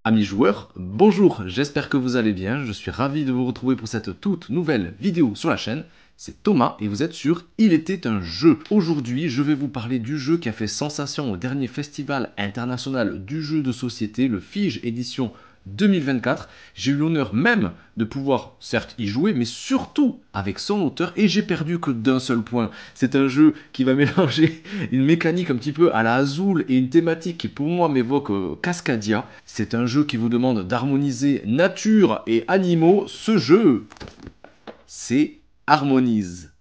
Amis joueurs, bonjour, j'espère que vous allez bien, je suis ravi de vous retrouver pour cette toute nouvelle vidéo sur la chaîne. C'est Thomas et vous êtes sur Il était un jeu. Aujourd'hui, je vais vous parler du jeu qui a fait sensation au dernier festival international du jeu de société, le FIGE édition 2024. J'ai eu l'honneur même de pouvoir, certes, y jouer, mais surtout avec son auteur, et j'ai perdu que d'un seul point. C'est un jeu qui va mélanger une mécanique un petit peu à la Azul et une thématique qui pour moi m'évoque Cascadia. C'est un jeu qui vous demande d'harmoniser nature et animaux. Ce jeu, c'est Harmonise.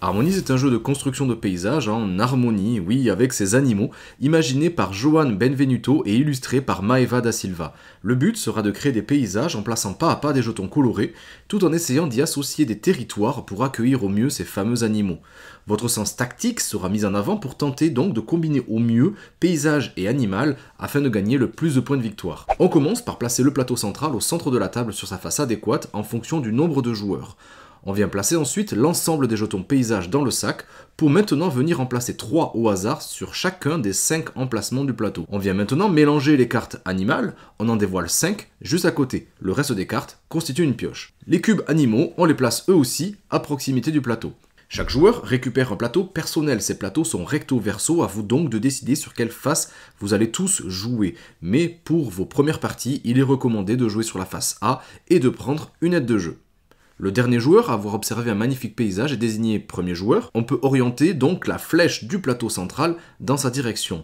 Harmonise est un jeu de construction de paysages en harmonie, oui, avec ses animaux, imaginé par Joan Benvenuto et illustré par Maeva da Silva. Le but sera de créer des paysages en plaçant pas à pas des jetons colorés, tout en essayant d'y associer des territoires pour accueillir au mieux ces fameux animaux. Votre sens tactique sera mis en avant pour tenter donc de combiner au mieux paysage et animal afin de gagner le plus de points de victoire. On commence par placer le plateau central au centre de la table sur sa face adéquate en fonction du nombre de joueurs. On vient placer ensuite l'ensemble des jetons paysages dans le sac pour maintenant venir en placer 3 au hasard sur chacun des 5 emplacements du plateau. On vient maintenant mélanger les cartes animales, on en dévoile 5 juste à côté. Le reste des cartes constitue une pioche. Les cubes animaux, on les place eux aussi à proximité du plateau. Chaque joueur récupère un plateau personnel. Ces plateaux sont recto-verso, à vous donc de décider sur quelle face vous allez tous jouer. Mais pour vos premières parties, il est recommandé de jouer sur la face A et de prendre une aide de jeu. Le dernier joueur à avoir observé un magnifique paysage est désigné premier joueur. On peut orienter donc la flèche du plateau central dans sa direction.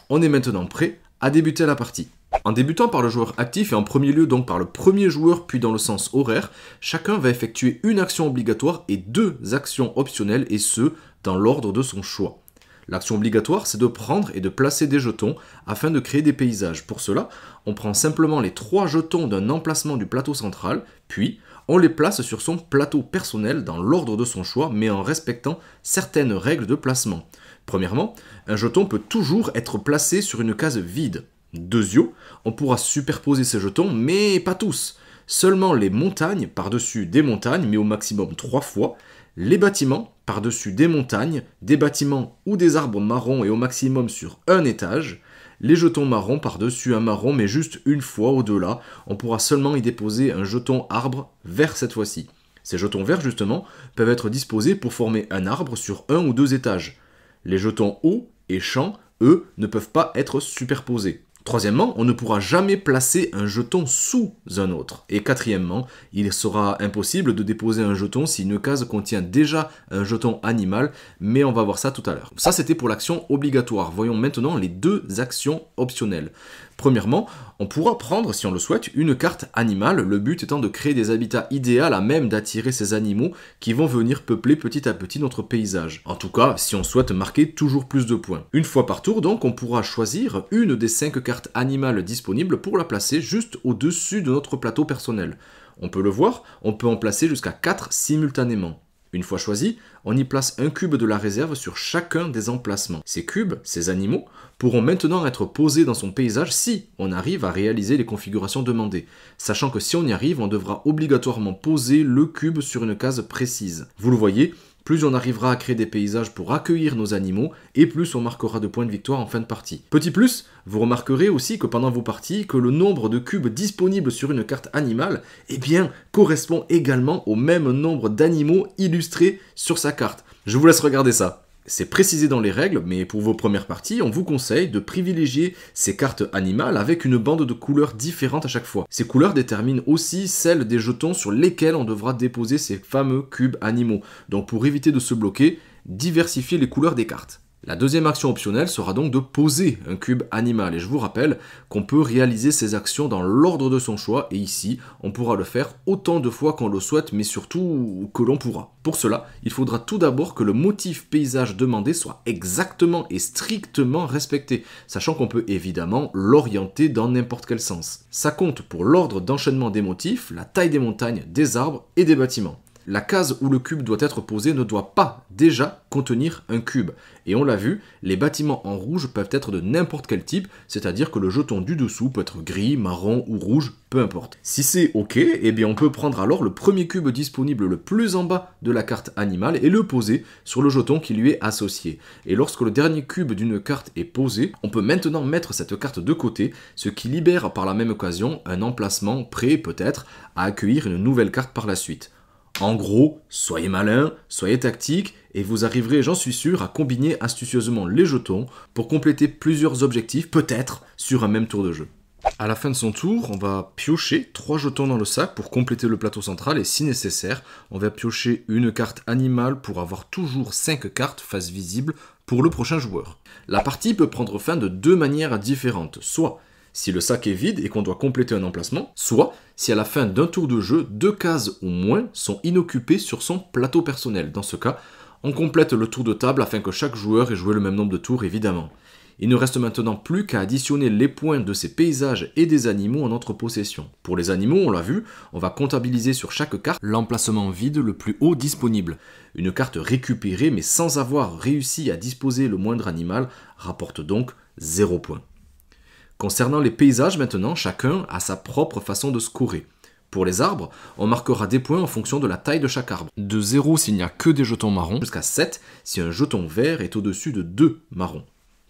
On est maintenant prêt à débuter la partie. En débutant par le joueur actif et en premier lieu donc par le premier joueur puis dans le sens horaire, chacun va effectuer une action obligatoire et 2 actions optionnelles et ce, dans l'ordre de son choix. L'action obligatoire, c'est de prendre et de placer des jetons afin de créer des paysages. Pour cela, on prend simplement les 3 jetons d'un emplacement du plateau central, puis on les place sur son plateau personnel dans l'ordre de son choix, mais en respectant certaines règles de placement. Premièrement, un jeton peut toujours être placé sur une case vide. Deuxièmement, on pourra superposer ces jetons, mais pas tous. Seulement les montagnes par-dessus des montagnes, mais au maximum 3 fois. Les bâtiments par-dessus des montagnes, des bâtiments ou des arbres marrons et au maximum sur un étage. Les jetons marrons par-dessus un marron, mais juste une fois au-delà. On pourra seulement y déposer un jeton arbre vert cette fois-ci. Ces jetons verts, justement, peuvent être disposés pour former un arbre sur 1 ou 2 étages. Les jetons hauts et champs, eux, ne peuvent pas être superposés. Troisièmement, on ne pourra jamais placer un jeton sous un autre. Et quatrièmement, il sera impossible de déposer un jeton si une case contient déjà un jeton animal, mais on va voir ça tout à l'heure. Ça, c'était pour l'action obligatoire. Voyons maintenant les 2 actions optionnelles. Premièrement, on pourra prendre, si on le souhaite, une carte animale, le but étant de créer des habitats idéaux à même d'attirer ces animaux qui vont venir peupler petit à petit notre paysage. En tout cas, si on souhaite marquer toujours plus de points. Une fois par tour, donc, on pourra choisir une des 5 cartes animales disponibles pour la placer juste au-dessus de notre plateau personnel. On peut le voir, on peut en placer jusqu'à 4 simultanément. Une fois choisi, on y place un cube de la réserve sur chacun des emplacements. Ces cubes, ces animaux, pourront maintenant être posés dans son paysage si on arrive à réaliser les configurations demandées. Sachant que si on y arrive, on devra obligatoirement poser le cube sur une case précise. Vous le voyez, plus on arrivera à créer des paysages pour accueillir nos animaux, et plus on marquera de points de victoire en fin de partie. Petit plus, vous remarquerez aussi que pendant vos parties, que le nombre de cubes disponibles sur une carte animale, correspond également au même nombre d'animaux illustrés sur sa carte. Je vous laisse regarder ça. C'est précisé dans les règles, mais pour vos premières parties, on vous conseille de privilégier ces cartes animales avec une bande de couleurs différentes à chaque fois. Ces couleurs déterminent aussi celles des jetons sur lesquels on devra déposer ces fameux cubes animaux. Donc pour éviter de se bloquer, diversifiez les couleurs des cartes. La deuxième action optionnelle sera donc de poser un cube animal. Et je vous rappelle qu'on peut réaliser ces actions dans l'ordre de son choix. Et ici, on pourra le faire autant de fois qu'on le souhaite, mais surtout que l'on pourra. Pour cela, il faudra tout d'abord que le motif paysage demandé soit exactement et strictement respecté, sachant qu'on peut évidemment l'orienter dans n'importe quel sens. Ça compte pour l'ordre d'enchaînement des motifs, la taille des montagnes, des arbres et des bâtiments. la case où le cube doit être posé ne doit pas déjà contenir un cube. Et on l'a vu, les bâtiments en rouge peuvent être de n'importe quel type, c'est-à-dire que le jeton du dessous peut être gris, marron ou rouge, peu importe. Si c'est OK, eh bien on peut prendre alors le premier cube disponible le plus en bas de la carte animale et le poser sur le jeton qui lui est associé. Et lorsque le dernier cube d'une carte est posé, on peut maintenant mettre cette carte de côté, ce qui libère par la même occasion un emplacement prêt peut-être à accueillir une nouvelle carte par la suite. En gros, soyez malin, soyez tactique, et vous arriverez, j'en suis sûr, à combiner astucieusement les jetons pour compléter plusieurs objectifs, peut-être, sur un même tour de jeu. À la fin de son tour, on va piocher 3 jetons dans le sac pour compléter le plateau central, et si nécessaire, on va piocher une carte animale pour avoir toujours 5 cartes face visible pour le prochain joueur. La partie peut prendre fin de 2 manières différentes, soit si le sac est vide et qu'on doit compléter un emplacement, soit si à la fin d'un tour de jeu, 2 cases ou moins sont inoccupées sur son plateau personnel. Dans ce cas, on complète le tour de table afin que chaque joueur ait joué le même nombre de tours évidemment. Il ne reste maintenant plus qu'à additionner les points de ces paysages et des animaux en notre possession. Pour les animaux, on l'a vu, on va comptabiliser sur chaque carte l'emplacement vide le plus haut disponible. Une carte récupérée mais sans avoir réussi à disposer le moindre animal rapporte donc 0 points. Concernant les paysages maintenant, chacun a sa propre façon de scorer. Pour les arbres, on marquera des points en fonction de la taille de chaque arbre. De 0 s'il n'y a que des jetons marrons, jusqu'à 7 si un jeton vert est au-dessus de 2 marrons.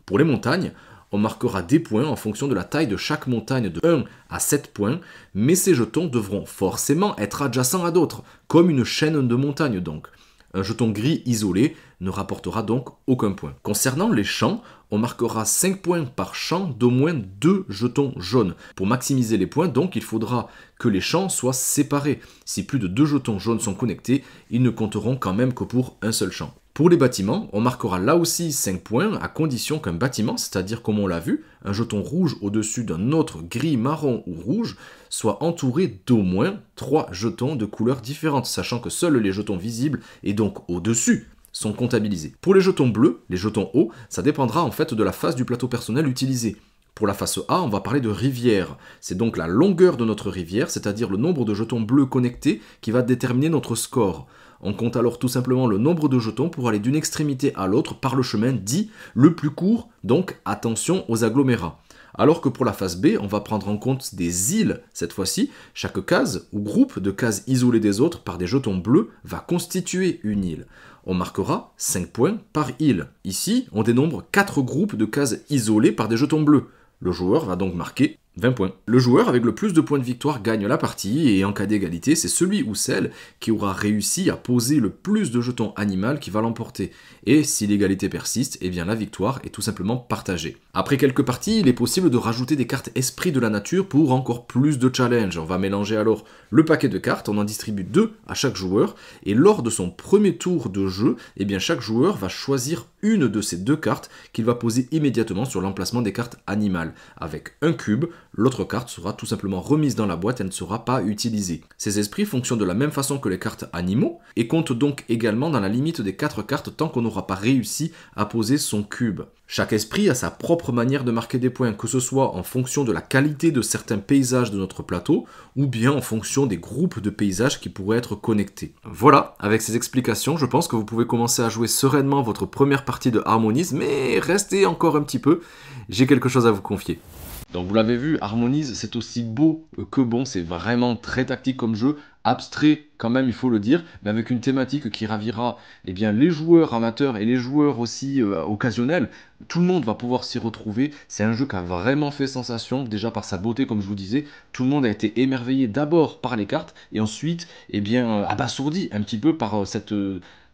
Pour les montagnes, on marquera des points en fonction de la taille de chaque montagne de 1 à 7 points, mais ces jetons devront forcément être adjacents à d'autres, comme une chaîne de montagnes donc. Un jeton gris isolé ne rapportera donc aucun point. Concernant les champs, on marquera 5 points par champ d'au moins 2 jetons jaunes. Pour maximiser les points, donc, il faudra que les champs soient séparés. Si plus de 2 jetons jaunes sont connectés, ils ne compteront quand même que pour un seul champ. Pour les bâtiments, on marquera là aussi 5 points à condition qu'un bâtiment, c'est-à-dire comme on l'a vu, un jeton rouge au-dessus d'un autre gris, marron ou rouge, soit entouré d'au moins 3 jetons de couleurs différentes, sachant que seuls les jetons visibles et donc au-dessus sont comptabilisés. Pour les jetons bleus, les jetons hauts, ça dépendra en fait de la face du plateau personnel utilisé. Pour la face A, on va parler de rivière. C'est donc la longueur de notre rivière, c'est-à-dire le nombre de jetons bleus connectés qui va déterminer notre score. On compte alors tout simplement le nombre de jetons pour aller d'une extrémité à l'autre par le chemin dit le plus court, donc attention aux agglomérats. Alors que pour la face B, on va prendre en compte des îles cette fois-ci. Chaque case ou groupe de cases isolées des autres par des jetons bleus va constituer une île. On marquera 5 points par île. Ici, on dénombre 4 groupes de cases isolées par des jetons bleus. Le joueur va donc marquer 20 points. Le joueur avec le plus de points de victoire gagne la partie et en cas d'égalité, c'est celui ou celle qui aura réussi à poser le plus de jetons animaux qui va l'emporter. Et si l'égalité persiste, eh bien la victoire est tout simplement partagée. Après quelques parties, il est possible de rajouter des cartes esprit de la nature pour encore plus de challenge. On va mélanger alors le paquet de cartes, on en distribue 2 à chaque joueur et lors de son premier tour de jeu, eh bien chaque joueur va choisir une de ces 2 cartes qu'il va poser immédiatement sur l'emplacement des cartes animales. Avec un cube, l'autre carte sera tout simplement remise dans la boîte et ne sera pas utilisée. Ces esprits fonctionnent de la même façon que les cartes animaux et comptent donc également dans la limite des 4 cartes tant qu'on n'aura pas réussi à poser son cube. Chaque esprit a sa propre manière de marquer des points, que ce soit en fonction de la qualité de certains paysages de notre plateau ou bien en fonction des groupes de paysages qui pourraient être connectés. Voilà, avec ces explications, je pense que vous pouvez commencer à jouer sereinement votre première partie de Harmonise, mais restez encore un petit peu, j'ai quelque chose à vous confier. Donc vous l'avez vu, Harmonise, c'est aussi beau que bon, c'est vraiment très tactique comme jeu, abstrait quand même, il faut le dire, mais avec une thématique qui ravira eh bien, les joueurs amateurs et les joueurs aussi occasionnels. Tout le monde va pouvoir s'y retrouver, c'est un jeu qui a vraiment fait sensation, déjà par sa beauté comme je vous disais, tout le monde a été émerveillé d'abord par les cartes, et ensuite eh bien, abasourdi un petit peu par cette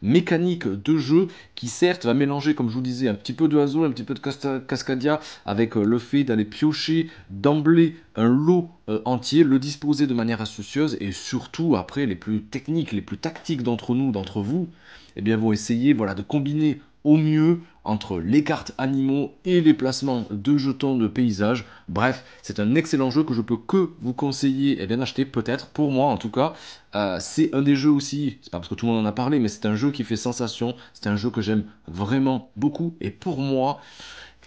mécanique de jeu qui certes va mélanger, comme je vous disais, un petit peu de Hazo, un petit peu de Cascadia, avec le fait d'aller piocher d'emblée un lot entier, le disposer de manière astucieuse, et surtout après les plus techniques, les plus tactiques d'entre nous, d'entre vous, eh bien vont essayer voilà, de combiner au mieux entre les cartes animaux et les placements de jetons de paysage. Bref, c'est un excellent jeu que je peux que vous conseiller et bien acheter peut-être, pour moi en tout cas. C'est un des jeux aussi, c'est pas parce que tout le monde en a parlé, mais c'est un jeu qui fait sensation, c'est un jeu que j'aime vraiment beaucoup, et pour moi,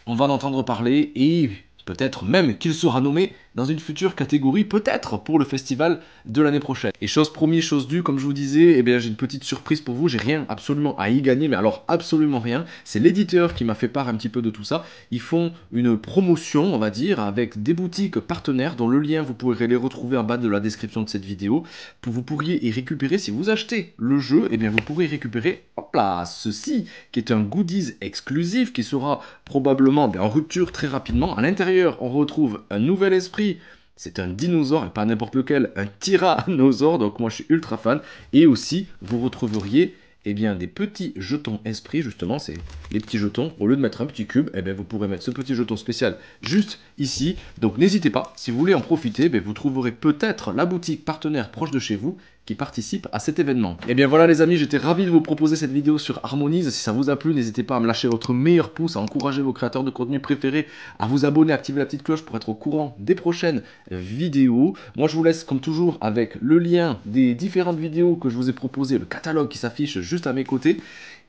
on va en entendre parler, et peut-être même qu'il sera nommé dans une future catégorie, peut-être pour le festival de l'année prochaine. Et chose promise, chose due, comme je vous disais, eh bien j'ai une petite surprise pour vous, j'ai rien absolument à y gagner, mais alors absolument rien. C'est l'éditeur qui m'a fait part un petit peu de tout ça. Ils font une promotion, on va dire, avec des boutiques partenaires dont le lien vous pourrez les retrouver en bas de la description de cette vidéo. Vous pourriez y récupérer, si vous achetez le jeu, eh bien vous pourrez récupérer, hop là, ceci, qui est un goodies exclusif qui sera probablement en rupture très rapidement. À l'intérieur, on retrouve un nouvel esprit. C'est un dinosaure, et pas n'importe lequel, un tyrannosaure, donc moi je suis ultra fan. Et aussi, vous retrouveriez eh bien, des petits jetons esprit, justement, c'est les petits jetons. Au lieu de mettre un petit cube, eh bien, vous pourrez mettre ce petit jeton spécial juste ici. Donc n'hésitez pas, si vous voulez en profiter, eh bien, vous trouverez peut-être la boutique partenaire proche de chez vous qui participe à cet événement. Et bien voilà les amis, j'étais ravi de vous proposer cette vidéo sur Harmonize. Si ça vous a plu, n'hésitez pas à me lâcher votre meilleur pouce, à encourager vos créateurs de contenu préférés, à vous abonner, à activer la petite cloche pour être au courant des prochaines vidéos. Moi je vous laisse comme toujours avec le lien des différentes vidéos que je vous ai proposées, le catalogue qui s'affiche juste à mes côtés.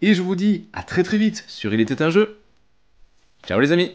Et je vous dis à très vite sur Il était un jeu. Ciao les amis!